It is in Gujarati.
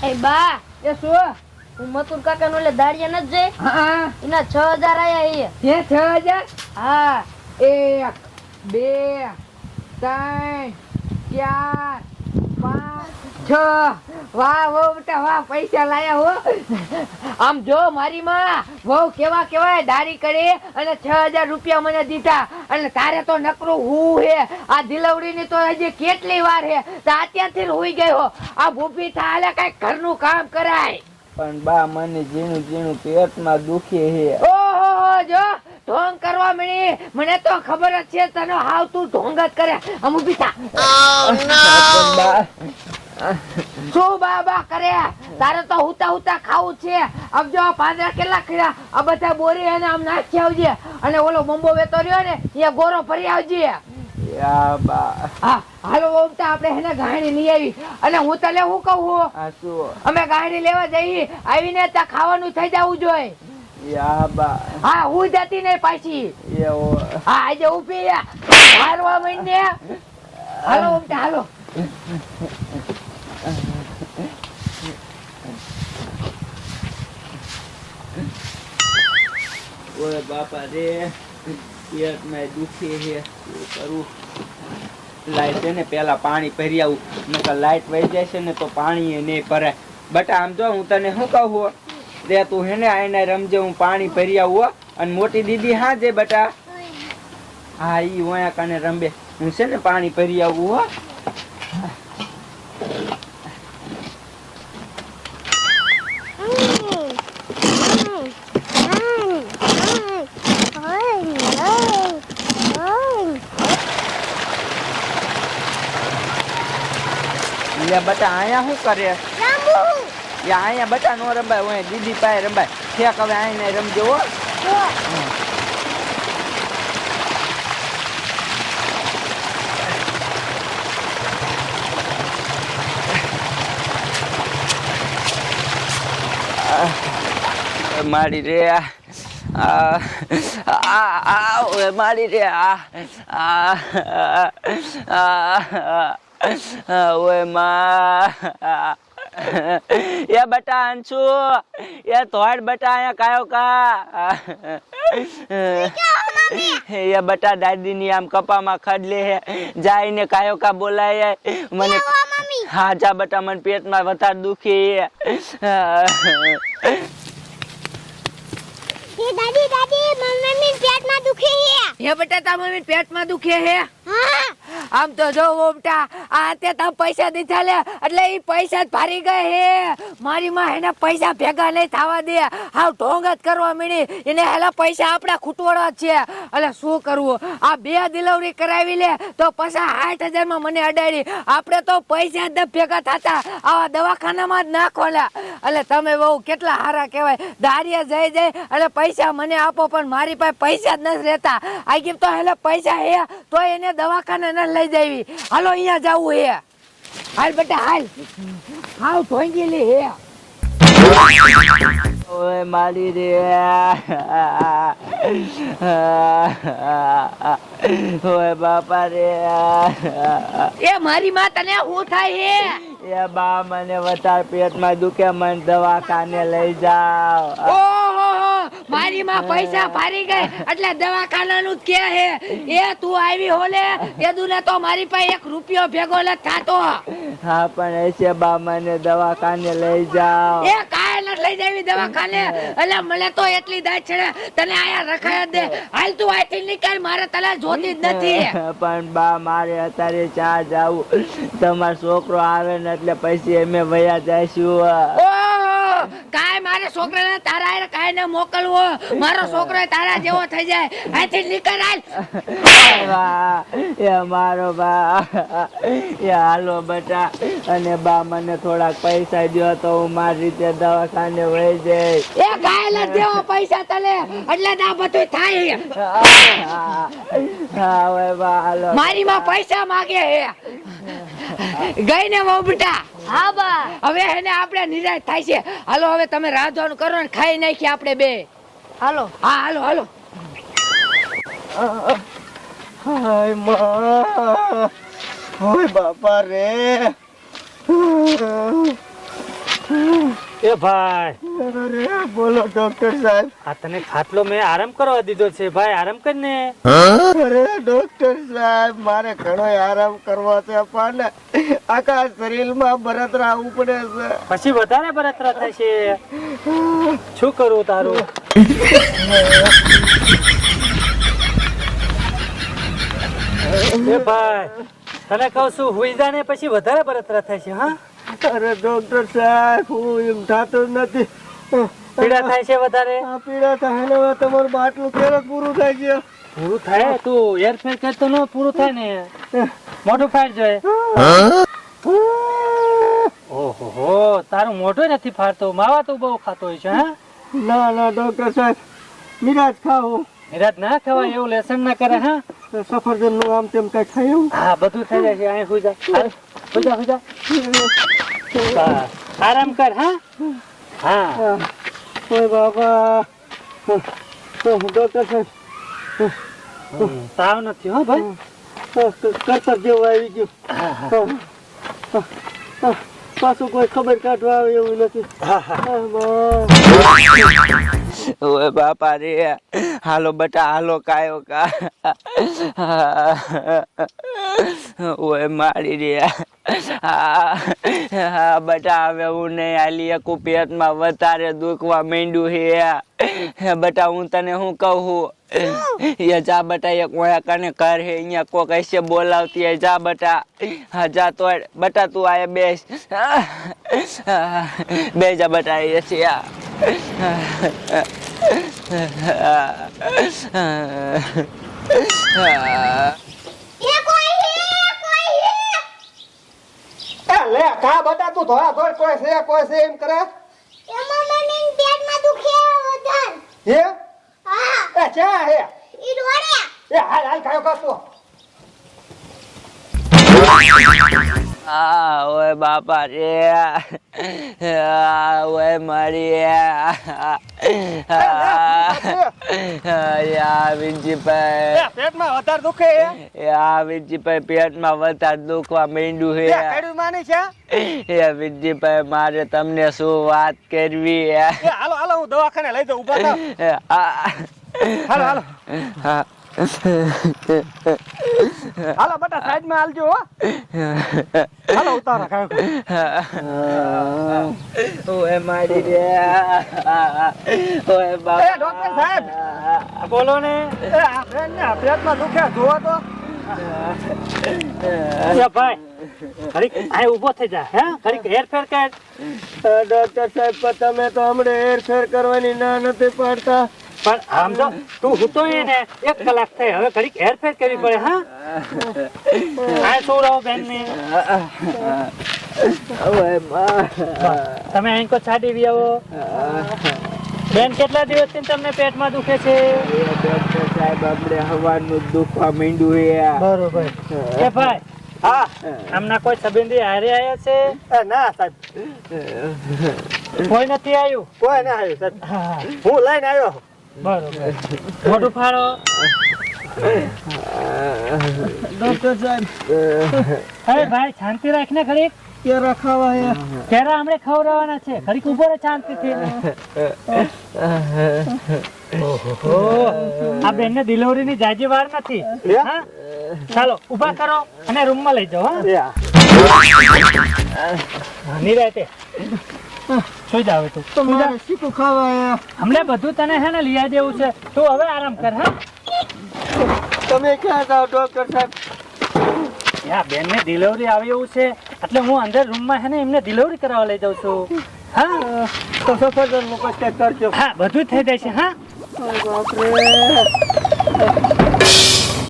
એ બા એ શું? હું મથુર કાકા નો એટલે દાડિયા નથી જઈ હા એના 6000 આયા હે 6000? હા 1 2 3 4 5 6 વાહ વહુ બેટા વાહ, પૈસા લાયા હો. આમ જો મારી માં વહુ કેવા કેવાય દારી કરી અને 6000 રૂપિયા મને દીધા, અને તારે તો નકરું હું હે. આ દિલવડી ની તો હજી કેટલી વાર હે, તો અત્યારથી હુઈ ગયો. આ ભૂપી થાલે કઈ ઘરનું કામ કરાય. પણ બા મને ઝીણું ઝીણું પેટમાં દુખે હે. ઓહો જો ઢોંગ કરવા મળી, મને તો ખબર જ છે તને હાવ તું ઢોંગ જ કરે. આમ ઊભી થા. પણ બા શું બા કરે? તારે તો હુતા હુતા ખાવું છે. આમ જો પાંદડા કેટલા ખીરા, આ બધા બોરી અને આમ નાખી આવજે, અને ઓલો બંબો વેતો રહ્યો ને એ ગોરો ફરી આવજે. યા બા હા હાલો ઓમતા આપણે હેને ગાડી લઈ આવી. અને હું તને શું કહું છું, આ શું? અમે ગાડી લેવા જઈએ, આવીને ત્યાં ખાવાનું થઈ જવું જોઈએ. યા બા હા હું જતી નહીં પાછી. એવો હા આજે ઊભી રે, હાલવા માંડને. હાલો ઓમતા હાલો. ઓય બાપા રે, પેટમાં દુખે હે. શું કરું? લાઈટ છે ને પેલા પાણી ભરી આવું, નકર લાઈટ વહી જાય છે ને તો પાણી એ નહીં ભરાય. બટા આમ જો હું તને શું કહું છું, રે તું હેને આઈને રમજે, હું પાણી ભરી આવું હો. અને મોટી દીદી હા જે બટા, હા ઈ ઓયા કાને રંબે, હું છે ને પાણી ભરી આવું હો. લે બટા આયા શું કરે? યા આયા બટા નો રંબાય, ઓય દીદી પાસે રંબાય. ઠેક હવે આઈને રમજો હો. મારી રે મારી રે ઓય માં એ બટા અંશુ એ તોડ બટા આયા કાયો કા એ બટા દાદી ની આમ કપામાં ખડલે હે, જાઈને કાયો કા બોલાય મને. હા જા બટા, મને પેટમાં વધારે દુખી. દાદી દાદી મમ્મી પેટમાં દુખે હે. હે બેટા તા મમ્મી પેટમાં દુખે હે? હા આમ તો જો બેટા, આ તે તા પૈસા દીધા લે એટલે ઈ પૈસા જ ભારી ગયે હે. મારી માં એને પૈસા ભેગા નહીં થવા દે, હાવ ઢોંગ જ કરવા મીડી. એને હેલા પૈસા આપડા ખૂટવાડા છે. એટલે શું કરવું, આ 2 ડિલિવરી કરાવી લે તો પાછા 60,000 માં મને અડાડી. આપણે તો પૈસા જ ભેગા થતા આવા દવાખાનામાં જ નાખવાના. એટલે તમે બહુ કેટલા હારા કહેવાય, દારિયા જઈ જાય એટલે પૈસા મને આપો, પણ મારી પાસે પૈસા જ નથી રહેતા. આ કેમ તો હેલે પૈસા હે તો એને દવાખાને ન લઈ જાવી. હાલો અહીંયા જાવું હે. હાલ બેટા હાલ, હાવ ઢોંગેલી હે. ઓય મારી રે ઓય બાપા રે એ મારી માં તને શું થાય હે? એ બા મને વધારે પેટમાં દુખે, મને દવાખાને લઈ જાઓ. ઓહો મારી માં પૈસા ભારી ગઈ એટલે દવાખાનાનું જ કે હે. એ તું આવી હોલે એ દુને તો મારી પાસે 1 રૂપિયો ભેગો ન થાતો. હા પણ એસે બા મને દવાખાને લઈ જાઓ. એ કાય ન લઈ જાવી દવાખાને? એટલે મને તો એટલી દાજ છે તને આયા રખાય દે. હાલ તું આથી નીકળ, મારે તને જોતી જ નથી. પણ બા મારે અત્યારે ચા જાવું, તમારો છોકરો આવે ને એટલે પછી અમે વયા જઈશું. કાય મારે છોકરાને તારા હારે કાય ને મોકલવો, મારો છોકરો તારા જેવો થઈ જાય. આથી નીકળ હાલ. એ મારો બા એ હાલો બટા, અને બા મને થોડાક પૈસા દ્યો તો હું મારી રીતે દવાખાને વહી જઈ. એ કાય ન દેવો પૈસા તને, એટલે ના બધું થાય. હા હવે બા હાલો. મારી માં પૈસા માંગે હે. ગઈ ને બહુ બેટા. હા બા હવે એને આપણે નિરાશ થાય છે. હાલો હવે તમે રાંધવાનું કરો ને ખાઈ નાખી આપણે બે. હાલો. હા હાલો હાલો. હાય માં, ઓય બાપા રે. એ ભાઈ અરે બોલો ડોક્ટર સાહેબ. આ તને ખાટલો મેં આરામ કરવા દીધો છે ભાઈ, આરામ કર ને. અરે ડોક્ટર સાહેબ, મારે ઘણો આરામ કરવો છે પણ આખા શરીરમાં બળતરા ઉપડે છે. પછી વધારે બળતરા થશે. શું કરું તારું? એ ભાઈ તને કહું છું હુઈ જા ને, પછી વધારે બળતરા થશે. હા અરે ડોક્ટર સાહેબ, હું એમ થતું નથી. પીડા થાય છે વધારે. આ પીડા થાય ને હવે તમારું બાટલું ક્યારે પૂરું થાય છે? પૂરું થાય તું હેરફેર કરતો ન પૂરું થાય ને. મોઢું ફાડ જોઈએ. ઓહો તારું મોઢું નથી ફાડતો, માવા તું બહુ ખાતો હોય છે. હા ના ના ડોક્ટર સાહેબ, મિરાજ ખાવું. નિરાત ના ખવાય, એવું લેસન ના કરે. હા સફરજન નું આમ તેમ કઈ ખાય એવું? હા બધું થઈ જાય છે. અહીં હુઈ જા, હાલ, હુઈ જા, હુઈ જા. બસ, આરામ કર. હા હા ઓય બાબા. ડોક્ટર સાહેબ, તાવ નથી હો ભાઈ. કરતર જેવું આવી ગયું. પાછું કોઈ ખબર કાઢવા આવે એવું નથી. ઓય બાપા રે, હાલો બટા હાલો, કાયો કા. ઓય મારી રે. હા બટા, હવે હું નહીં હાલી શકું, પેટમાં વધારે દુખવા માંડ્યું હે. બટા હું તને શું કહું, એ જા બટા, એક ઓયા કને ઘર હે, અહીંયા કોક હશે બોલાવતી હે. જા બટા, હા જા તો બટા, તું આયા બેસ. બે જા બટા, એ છે. લે કા બટા, તું ધોળા ધોળ કોઈ છે એમ કરે. એમાં મમ્મી પેટમાં દુખે વધાર. હે હા, એ ચા હે. ઈ ડોળે. એ હાલ હાલ કાયો કરતો. ઓય બાપા રે. ઓય મારી. વિનજીભાઈ, પેટમાં વધારે દુખે હે. વિનજીભાઈ, પેટમાં વધારે દુખવા માંડ્યું એ કડવી માની છે. હે. વિનજીભાઈ, મારે તમને શું વાત કરવી? એ હાલો હાલો, હું દવાખાને લઈ જાઉં. ઊભા થાવ. હાલો હાલો હાલો બટા, સાઈડમાં હાલજો હો. હાલો ઉતારો કાયો. ઓય મારી રે. ઓય બાપા. એ ડોક્ટર સાહેબ, બોલો ને. એ આ ફ્રેન્ડ ને પેટમાં દુખે, જોવો તો. એ ભાઈ ઘડીક અહીં ઊભો થઈ જા. હે ઘડીક હેરફેર કર. ડોક્ટર સાહેબ, પણ તમે તો હમણાં હેરફેર કરવાની ના નથી પાડતા. પણ આમ તો તું હૂતો ને 1 કલાક થઈ, હવે ઘડીક હેરફેર કરવી પડે. હા આ શું રહો બેન ને. તમે અહીં કો છાડી બી આવો. બેન કેટલા દિવસથી તમને પેટમાં દુખે છે? ડોક્ટર સાહેબ, આપણે હવાનું દુખવા માંડ્યું હે. બરોબર. એ ભાઈ, હા આમના કોઈ સંબંધી હારે આવ્યા છે? એ ના સાહેબ, કોઈ નથી આવ્યું? કોઈ ના આવ્યું સાહેબ, હા હું લઈને આવ્યો. બરોબર. મોઢું ફાળો. ડોક્ટર સાહેબ, અરે ભાઈ શાંતિ રાખને ઘડીક. કેરા ખાવા હે. કેરા હમણે ખવડાવવાના છે, ઘડીક ઉભો રહે શાંતિથી. ઓહો, આ બેન ને ડિલિવરી ની જાજી વાર નથી. હા ચાલો ઉભા કરો અને રૂમ માં લઈ જાઓ. હા નિરાતે સુઈ જાવ તું. તમારે શીખું ખાવા હે. હમણે બધું તને હે ને લઈ દેવું છે, તું હવે આરામ કર. હા તમે ક્યાં જાઓ ડોક્ટર સાહેબ? યા બેન ને ડિલિવરી આવી એવું છે, એટલે હું અંદર રૂમ માં હે ને એમને ડિલિવરી કરાવવા લઈ જાઉં છું. હા તો સફરજન નું કઈ કરજો. હા બધું થઈ જાય છે. હા બાપરે.